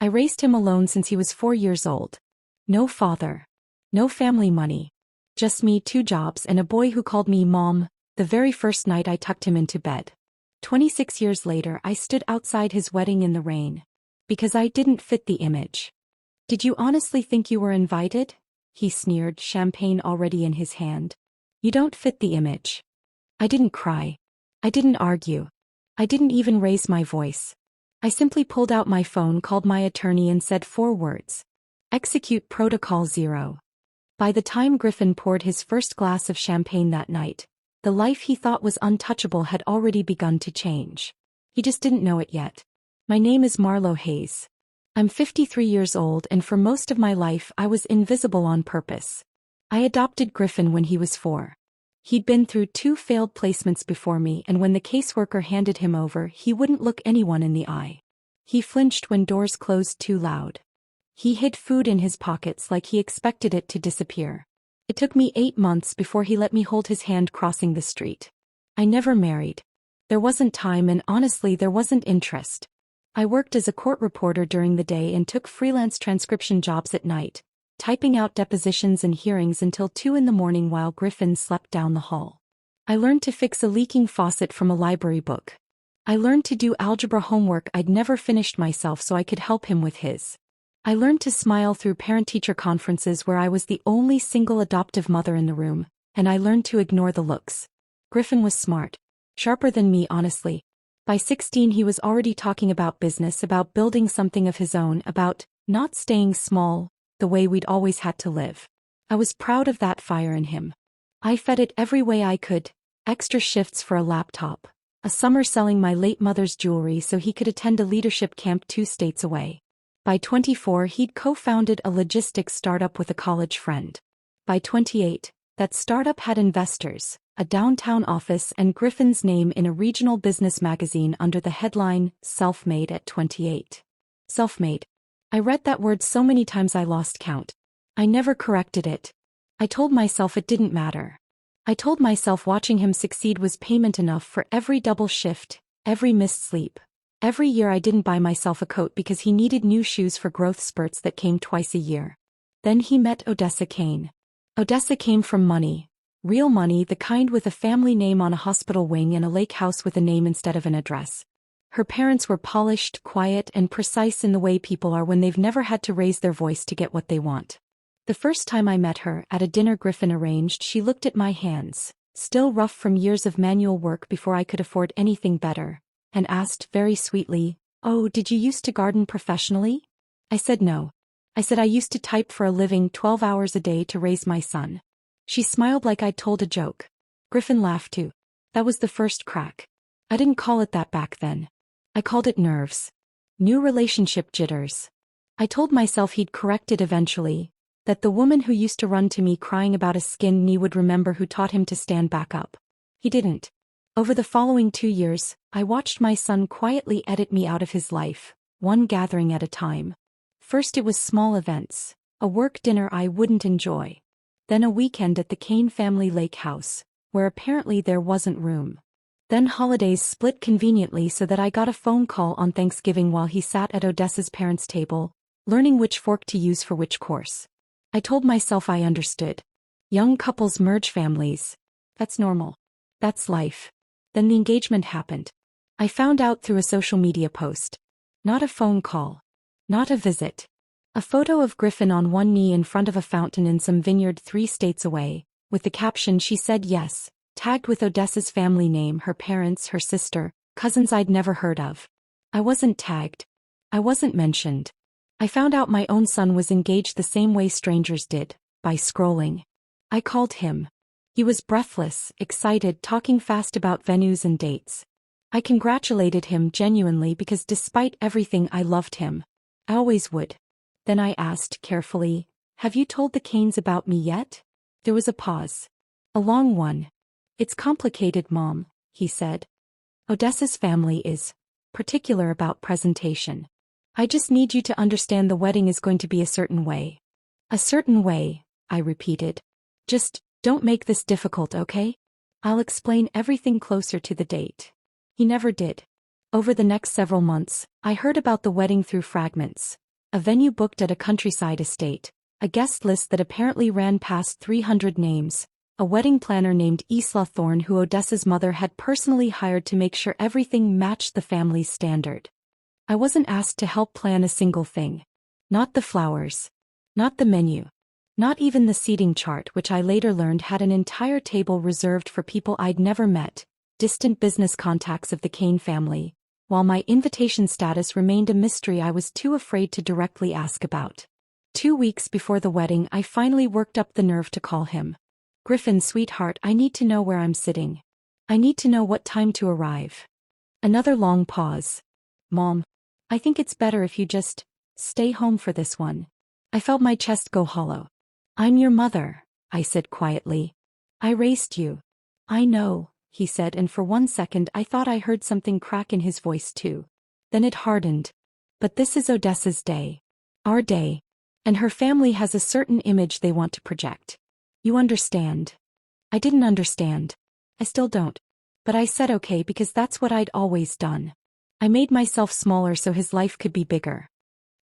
I raised him alone since he was 4 years old. No father. No family money. Just me, 2 jobs, and a boy who called me Mom, the very first night I tucked him into bed. 26 years later, I stood outside his wedding in the rain. Because I didn't fit the image. Did you honestly think you were invited? He sneered, champagne already in his hand. You don't fit the image. I didn't cry. I didn't argue. I didn't even raise my voice. I simply pulled out my phone, called my attorney, and said 4 words. Execute Protocol 0. By the time Griffin poured his first glass of champagne that night, the life he thought was untouchable had already begun to change. He just didn't know it yet. My name is Marlo Hayes. I'm 53 years old, and for most of my life I was invisible on purpose. I adopted Griffin when he was 4. He'd been through 2 failed placements before me, and when the caseworker handed him over, he wouldn't look anyone in the eye. He flinched when doors closed too loud. He hid food in his pockets like he expected it to disappear. It took me 8 months before he let me hold his hand crossing the street. I never married. There wasn't time, and honestly there wasn't interest. I worked as a court reporter during the day and took freelance transcription jobs at night, typing out depositions and hearings until 2 in the morning while Griffin slept down the hall. I learned to fix a leaking faucet from a library book. I learned to do algebra homework I'd never finished myself so I could help him with his. I learned to smile through parent-teacher conferences where I was the only single adoptive mother in the room, and I learned to ignore the looks. Griffin was smart. Sharper than me, honestly. By 16 he was already talking about business, about building something of his own, about not staying small, the way we'd always had to live. I was proud of that fire in him. I fed it every way I could, extra shifts for a laptop, a summer selling my late mother's jewelry so he could attend a leadership camp 2 states away. By 24 he'd co-founded a logistics startup with a college friend. By 28, that startup had investors, a downtown office, and Griffin's name in a regional business magazine under the headline, Self-Made at 28. Self-made. I read that word so many times I lost count. I never corrected it. I told myself it didn't matter. I told myself watching him succeed was payment enough for every double shift, every missed sleep. Every year I didn't buy myself a coat because he needed new shoes for growth spurts that came twice a year. Then he met Odessa Kane. Odessa came from money. Real money, the kind with a family name on a hospital wing and a lake house with a name instead of an address. Her parents were polished, quiet, and precise in the way people are when they've never had to raise their voice to get what they want. The first time I met her, at a dinner Griffin arranged, she looked at my hands, still rough from years of manual work before I could afford anything better, and asked very sweetly, "Oh, did you used to garden professionally?" I said no. I said I used to type for a living 12 hours a day to raise my son. She smiled like I'd told a joke. Griffin laughed too. That was the first crack. I didn't call it that back then. I called it nerves. New relationship jitters. I told myself he'd correct it eventually, that the woman who used to run to me crying about a skinned knee would remember who taught him to stand back up. He didn't. Over the following 2 years, I watched my son quietly edit me out of his life, one gathering at a time. First it was small events, a work dinner I wouldn't enjoy. Then a weekend at the Kane family lake house, where apparently there wasn't room. Then holidays split conveniently so that I got a phone call on Thanksgiving while he sat at Odessa's parents' table, learning which fork to use for which course. I told myself I understood. Young couples merge families. That's normal. That's life. Then the engagement happened. I found out through a social media post. Not a phone call. Not a visit. A photo of Griffin on one knee in front of a fountain in some vineyard 3 states away, with the caption "She said yes," tagged with Odessa's family name, her parents, her sister, cousins I'd never heard of. I wasn't tagged. I wasn't mentioned. I found out my own son was engaged the same way strangers did, by scrolling. I called him. He was breathless, excited, talking fast about venues and dates. I congratulated him genuinely because despite everything I loved him. I always would. Then I asked carefully, "Have you told the Kanes about me yet?" There was a pause. A long one. "It's complicated, Mom," he said. "Odessa's family is particular about presentation. I just need you to understand the wedding is going to be a certain way." "A certain way," I repeated. "Just don't make this difficult, okay? I'll explain everything closer to the date." He never did. Over the next several months, I heard about the wedding through fragments. A venue booked at a countryside estate, a guest list that apparently ran past 300 names, a wedding planner named Isla Thorne who Odessa's mother had personally hired to make sure everything matched the family's standard. I wasn't asked to help plan a single thing. Not the flowers. Not the menu. Not even the seating chart, which I later learned had an entire table reserved for people I'd never met, distant business contacts of the Kane family. While my invitation status remained a mystery I was too afraid to directly ask about. 2 weeks before the wedding I finally worked up the nerve to call him. Griffin, sweetheart, I need to know where I'm sitting. I need to know what time to arrive. Another long pause. Mom, I think it's better if you just stay home for this one. I felt my chest go hollow. I'm your mother, I said quietly. I raised you. I know, he said, and for 1 second I thought I heard something crack in his voice too. Then it hardened. But this is Odessa's day. Our day. And her family has a certain image they want to project. You understand. I didn't understand. I still don't. But I said okay because that's what I'd always done. I made myself smaller so his life could be bigger.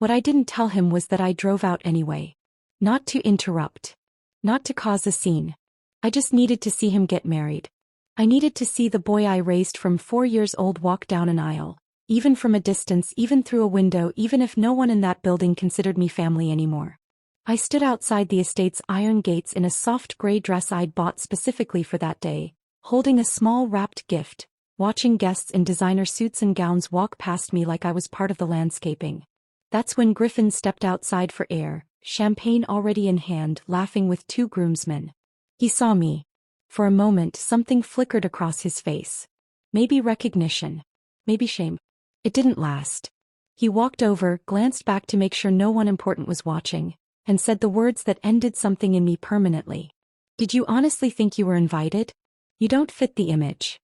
What I didn't tell him was that I drove out anyway. Not to interrupt. Not to cause a scene. I just needed to see him get married. I needed to see the boy I raised from 4 years old walk down an aisle, even from a distance, even through a window, even if no one in that building considered me family anymore. I stood outside the estate's iron gates in a soft gray dress I'd bought specifically for that day, holding a small wrapped gift, watching guests in designer suits and gowns walk past me like I was part of the landscaping. That's when Griffin stepped outside for air, champagne already in hand, laughing with 2 groomsmen. He saw me. For a moment something flickered across his face. Maybe recognition. Maybe shame. It didn't last. He walked over, glanced back to make sure no one important was watching, and said the words that ended something in me permanently. Did you honestly think you were invited? You don't fit the image.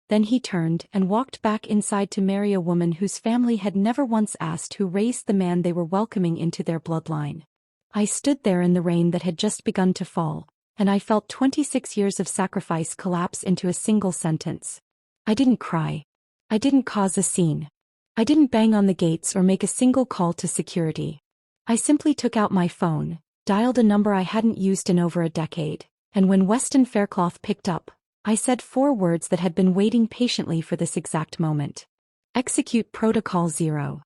Then he turned and walked back inside to marry a woman whose family had never once asked who raised the man they were welcoming into their bloodline. I stood there in the rain that had just begun to fall, and I felt 26 years of sacrifice collapse into a single sentence. I didn't cry. I didn't cause a scene. I didn't bang on the gates or make a single call to security. I simply took out my phone, dialed a number I hadn't used in over a decade, and when Weston Faircloth picked up, I said 4 words that had been waiting patiently for this exact moment. Execute Protocol 0.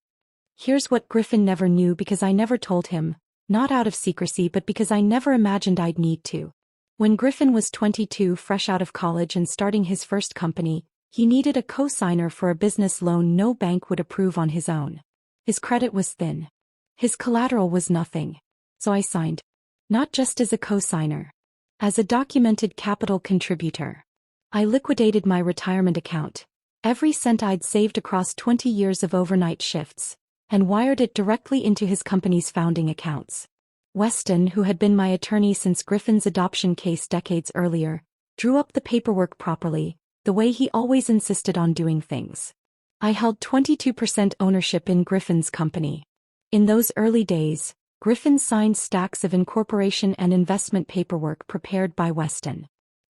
Here's what Griffin never knew because I never told him, not out of secrecy but because I never imagined I'd need to. When Griffin was 22, fresh out of college and starting his first company, he needed a co-signer for a business loan no bank would approve on his own. His credit was thin. His collateral was nothing. So I signed. Not just as a co-signer. As a documented capital contributor. I liquidated my retirement account, every cent I'd saved across 20 years of overnight shifts, and wired it directly into his company's founding accounts. Weston, who had been my attorney since Griffin's adoption case decades earlier, drew up the paperwork properly, the way he always insisted on doing things. I held 22% ownership in Griffin's company. In those early days, Griffin signed stacks of incorporation and investment paperwork prepared by Weston.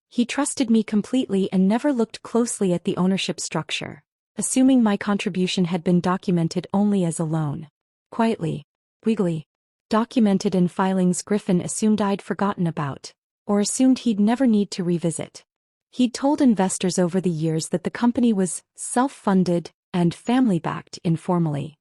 He trusted me completely and never looked closely at the ownership structure, assuming my contribution had been documented only as a loan. Quietly, wiggly, documented in filings Griffin assumed I'd forgotten about, or assumed he'd never need to revisit. He'd told investors over the years that the company was self-funded and family-backed informally.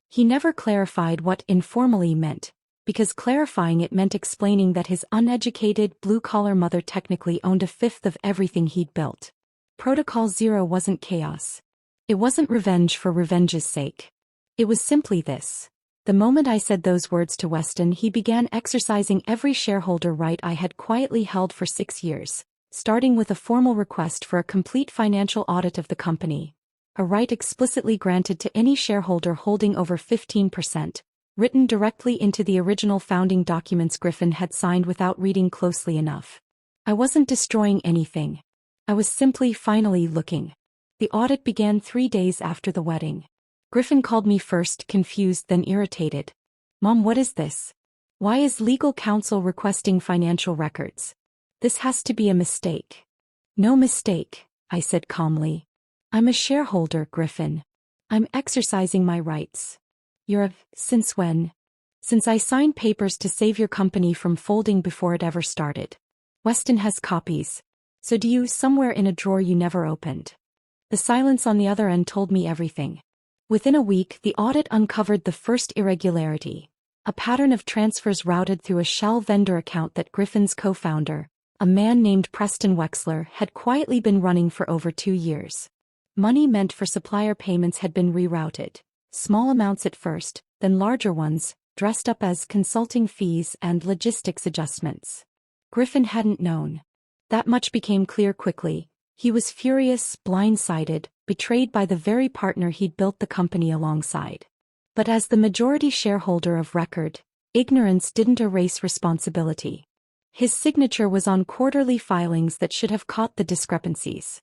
He never clarified what informally meant, because clarifying it meant explaining that his uneducated blue-collar mother technically owned a fifth of everything he'd built. Protocol 0 wasn't chaos. It wasn't revenge for revenge's sake. It was simply this. The moment I said those words to Weston, he began exercising every shareholder right I had quietly held for 6 years, starting with a formal request for a complete financial audit of the company, a right explicitly granted to any shareholder holding over 15%, written directly into the original founding documents Griffin had signed without reading closely enough. I wasn't destroying anything. I was simply finally looking. The audit began 3 days after the wedding. Griffin called me first, confused then irritated. Mom, what is this? Why is legal counsel requesting financial records? This has to be a mistake. No mistake, I said calmly. I'm a shareholder, Griffin. I'm exercising my rights. You're a, since when? Since I signed papers to save your company from folding before it ever started. Weston has copies. So do you, somewhere in a drawer you never opened. The silence on the other end told me everything. Within a week, the audit uncovered the first irregularity. A pattern of transfers routed through a shell vendor account that Griffin's co-founder, a man named Preston Wexler, had quietly been running for over 2 years. Money meant for supplier payments had been rerouted. Small amounts at first, then larger ones, dressed up as consulting fees and logistics adjustments. Griffin hadn't known. That much became clear quickly. He was furious, blindsided, betrayed by the very partner he'd built the company alongside. But as the majority shareholder of record, ignorance didn't erase responsibility. His signature was on quarterly filings that should have caught the discrepancies.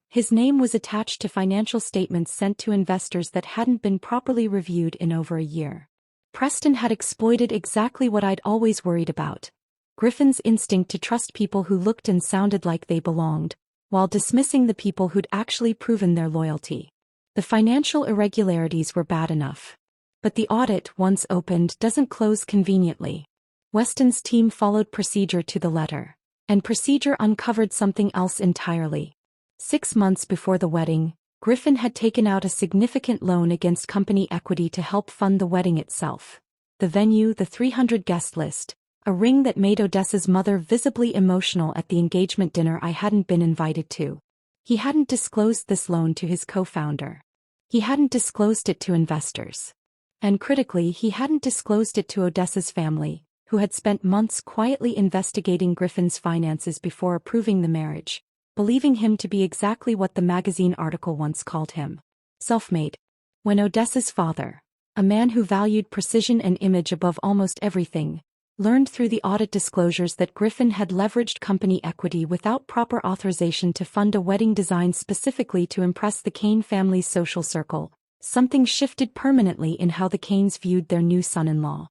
His name was attached to financial statements sent to investors that hadn't been properly reviewed in over a year. Preston had exploited exactly what I'd always worried about. Griffin's instinct to trust people who looked and sounded like they belonged, while dismissing the people who'd actually proven their loyalty. The financial irregularities were bad enough. But the audit, once opened, doesn't close conveniently. Weston's team followed procedure to the letter. And procedure uncovered something else entirely. 6 months before the wedding, Griffin had taken out a significant loan against company equity to help fund the wedding itself. The venue, the 300-guest list, a ring that made Odessa's mother visibly emotional at the engagement dinner I hadn't been invited to. He hadn't disclosed this loan to his co-founder. He hadn't disclosed it to investors. And critically, he hadn't disclosed it to Odessa's family, who had spent months quietly investigating Griffin's finances before approving the marriage, believing him to be exactly what the magazine article once called him. Self-made. When Odessa's father, a man who valued precision and image above almost everything, learned through the audit disclosures that Griffin had leveraged company equity without proper authorization to fund a wedding designed specifically to impress the Kane family's social circle, something shifted permanently in how the Kanes viewed their new son-in-law.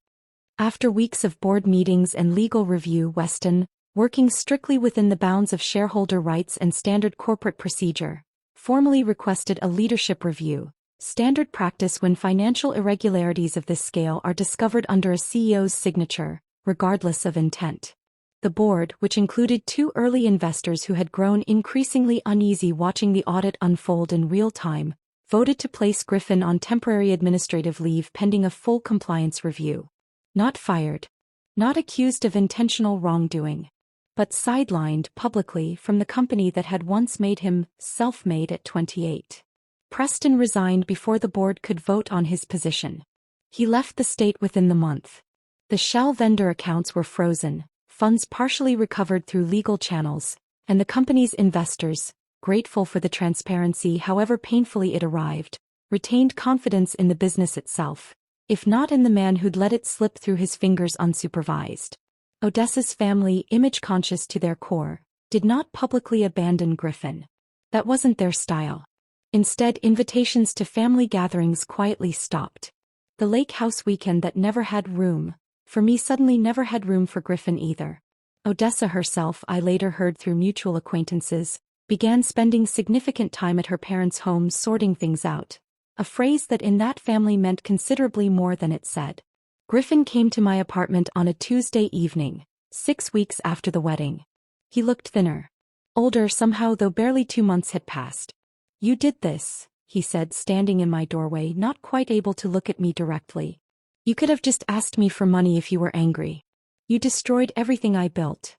After weeks of board meetings and legal review, Weston, working strictly within the bounds of shareholder rights and standard corporate procedure, formally requested a leadership review, standard practice when financial irregularities of this scale are discovered under a CEO's signature, regardless of intent. The board, which included 2 early investors who had grown increasingly uneasy watching the audit unfold in real time, voted to place Griffin on temporary administrative leave pending a full compliance review. Not fired. Not accused of intentional wrongdoing. But sidelined publicly from the company that had once made him self-made at 28. Preston resigned before the board could vote on his position. He left the state within the month. The shell vendor accounts were frozen, funds partially recovered through legal channels, and the company's investors, grateful for the transparency however painfully it arrived, retained confidence in the business itself, if not in the man who'd let it slip through his fingers unsupervised. Odessa's family, image-conscious to their core, did not publicly abandon Griffin. That wasn't their style. Instead, invitations to family gatherings quietly stopped. The lake house weekend that never had room for me suddenly never had room for Griffin either. Odessa herself, I later heard through mutual acquaintances, began spending significant time at her parents' home sorting things out, a phrase that in that family meant considerably more than it said. Griffin came to my apartment on a Tuesday evening, 6 weeks after the wedding. He looked thinner. Older somehow, though barely 2 months had passed. "You did this," he said, standing in my doorway, not quite able to look at me directly. "You could have just asked me for money if you were angry. You destroyed everything I built."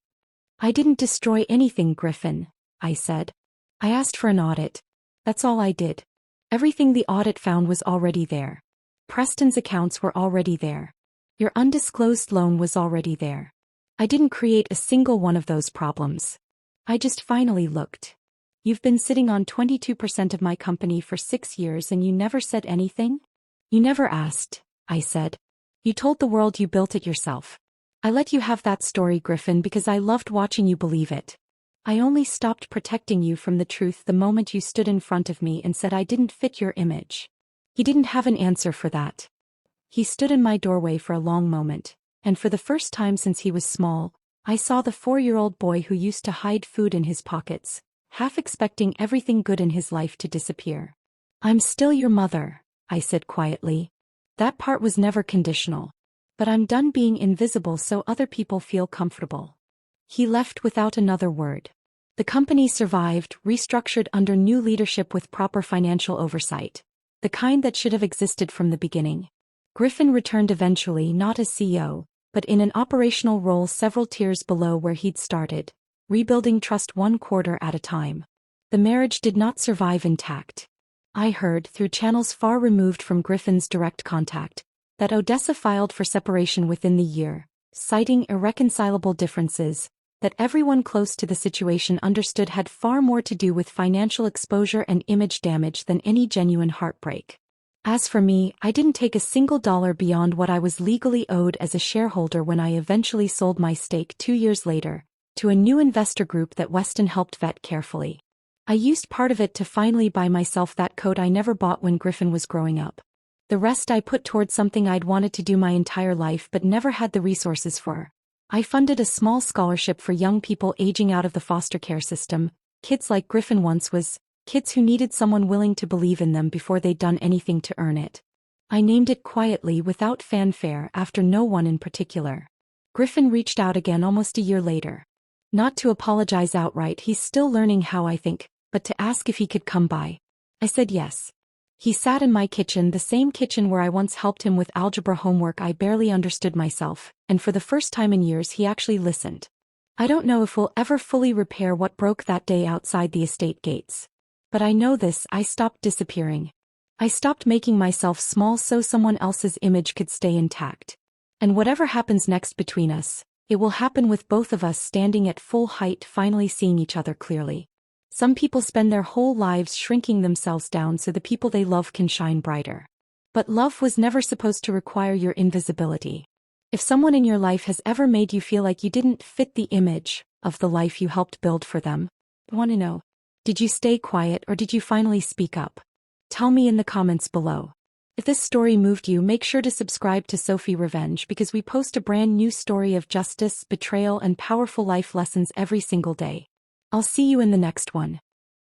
"I didn't destroy anything, Griffin," I said. "I asked for an audit. That's all I did. Everything the audit found was already there. Preston's accounts were already there. Your undisclosed loan was already there. I didn't create a single one of those problems. I just finally looked. You've been sitting on 22% of my company for 6 years and you never said anything? You never asked," I said. "You told the world you built it yourself. I let you have that story, Griffin, because I loved watching you believe it. I only stopped protecting you from the truth the moment you stood in front of me and said I didn't fit your image." He didn't have an answer for that. He stood in my doorway for a long moment, and for the first time since he was small, I saw the 4-year-old boy who used to hide food in his pockets, half expecting everything good in his life to disappear. "I'm still your mother," I said quietly. That part was never conditional. But I'm done being invisible so other people feel comfortable. He left without another word. The company survived, restructured under new leadership with proper financial oversight. The kind that should have existed from the beginning. Griffin returned eventually, not as CEO, but in an operational role several tiers below where he'd started, rebuilding trust one quarter at a time. The marriage did not survive intact. I heard, through channels far removed from Griffin's direct contact, that Odessa filed for separation within the year, citing irreconcilable differences that everyone close to the situation understood had far more to do with financial exposure and image damage than any genuine heartbreak. As for me, I didn't take a single dollar beyond what I was legally owed as a shareholder when I eventually sold my stake 2 years later, to a new investor group that Weston helped vet carefully. I used part of it to finally buy myself that coat I never bought when Griffin was growing up. The rest I put towards something I'd wanted to do my entire life but never had the resources for. I funded a small scholarship for young people aging out of the foster care system, kids like Griffin once was, kids who needed someone willing to believe in them before they'd done anything to earn it. I named it quietly without fanfare after no one in particular. Griffin reached out again almost a year later. Not to apologize outright, he's still learning how I think, but to ask if he could come by. I said yes. He sat in my kitchen, the same kitchen where I once helped him with algebra homework I barely understood myself, and for the first time in years he actually listened. I don't know if we'll ever fully repair what broke that day outside the estate gates. But I know this: I stopped disappearing. I stopped making myself small so someone else's image could stay intact. And whatever happens next between us, it will happen with both of us standing at full height, finally seeing each other clearly. Some people spend their whole lives shrinking themselves down so the people they love can shine brighter. But love was never supposed to require your invisibility. If someone in your life has ever made you feel like you didn't fit the image of the life you helped build for them, I want to know, did you stay quiet or did you finally speak up? Tell me in the comments below. If this story moved you, make sure to subscribe to Sophie Revenge, because we post a brand new story of justice, betrayal, and powerful life lessons every single day. I'll see you in the next one.